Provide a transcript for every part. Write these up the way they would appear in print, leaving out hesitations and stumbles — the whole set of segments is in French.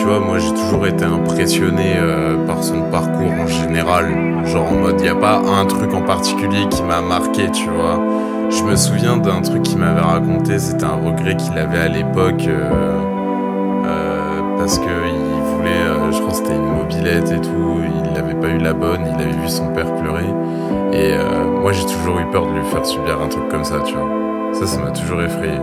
tu vois, moi j'ai toujours été impressionné par son parcours en général. Genre en mode, y a pas un truc en particulier qui m'a marqué, tu vois. Je me souviens d'un truc qu'il m'avait raconté, c'était un regret qu'il avait à l'époque parce que il voulait, je crois que c'était une mobilette et tout, il n'avait pas eu la bonne, il avait vu son père pleurer. Et moi j'ai toujours eu peur de lui faire subir un truc comme ça, tu vois. Ça m'a toujours effrayé.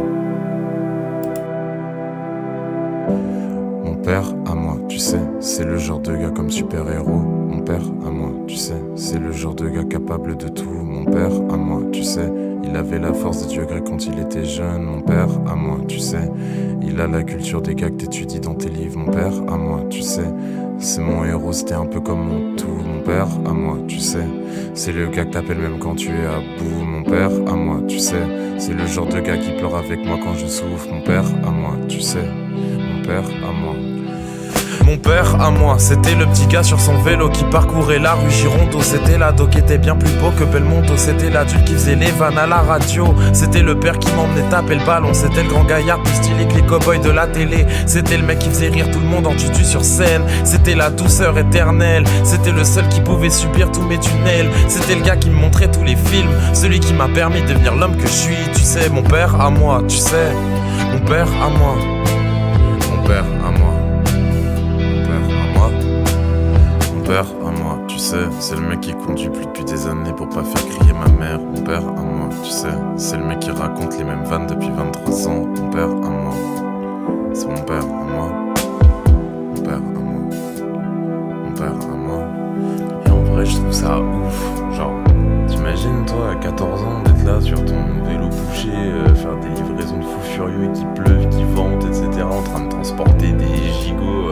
Mon père, à moi, tu sais, c'est le genre de gars comme super-héros. Mon père, à moi, tu sais, c'est le genre de gars capable de tout. Mon père, à moi, tu sais, il avait la force des dieux grecs quand il était jeune. Mon père, à moi, tu sais, il a la culture des gars que t'étudies dans tes livres. Mon père, à moi, tu sais, c'est mon héros, c'était un peu comme mon tout. Mon père, à moi, tu sais, c'est le gars que t'appelles même quand tu es à bout. Mon père, à moi, tu sais, c'est le genre de gars qui pleure avec moi quand je souffre. Mon père, à moi, tu sais, mon père, à moi. Mon père à moi, c'était le petit gars sur son vélo qui parcourait la rue Girondeau. C'était l'ado qui était bien plus beau que Belmondo. C'était l'adulte qui faisait les vannes à la radio. C'était le père qui m'emmenait taper le ballon. C'était le grand gaillard plus stylé que les cow-boys de la télé. C'était le mec qui faisait rire tout le monde en tutu sur scène. C'était la douceur éternelle. C'était le seul qui pouvait subir tous mes tunnels. C'était le gars qui me montrait tous les films. Celui qui m'a permis de devenir l'homme que je suis. Tu sais, mon père à moi, tu sais. Mon père à moi. Mon père à moi. Mon père à moi, tu sais, c'est le mec qui conduit plus depuis des années pour pas faire crier ma mère. Mon père à moi, tu sais, c'est le mec qui raconte les mêmes vannes depuis 23 ans. Mon père à moi, c'est mon père à moi. Mon père à moi, mon père à moi. Et en vrai, je trouve ça ouf. Genre, t'imagines toi à 14 ans d'être là sur ton vélo bouché, faire des livraisons de fous furieux qui pleuvent, qui ventent, etc. En train de transporter des gigots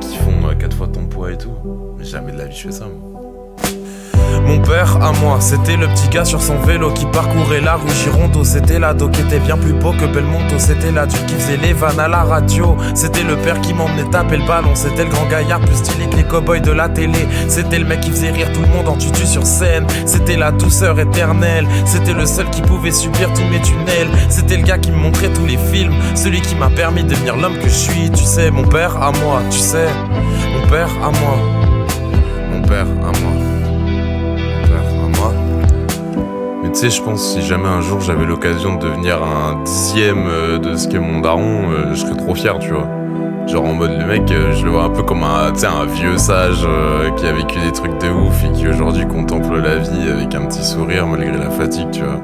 qui font 4 fois ton poids et tout. Mais jamais de la vie je fais ça, moi. Mon père à moi, c'était le petit gars sur son vélo qui parcourait la rue Girondeau. C'était l'ado qui était bien plus beau que Belmondo. C'était l'adulte qui faisait les vannes à la radio. C'était le père qui m'emmenait taper le ballon. C'était le grand gaillard plus stylé que les cow-boys de la télé. C'était le mec qui faisait rire tout le monde en tutu sur scène. C'était la douceur éternelle. C'était le seul qui pouvait subir tous mes tunnels. C'était le gars qui me montrait tous les films. Celui qui m'a permis de devenir l'homme que je suis. Tu sais, mon père à moi, tu sais. Mon père à moi. Mon père à moi. Mais tu sais, je pense si jamais un jour j'avais l'occasion de devenir un dixième de ce qu'est mon daron, je serais trop fier, tu vois. Genre en mode le mec, je le vois un peu comme un vieux sage qui a vécu des trucs de ouf et qui aujourd'hui contemple la vie avec un petit sourire malgré la fatigue, tu vois.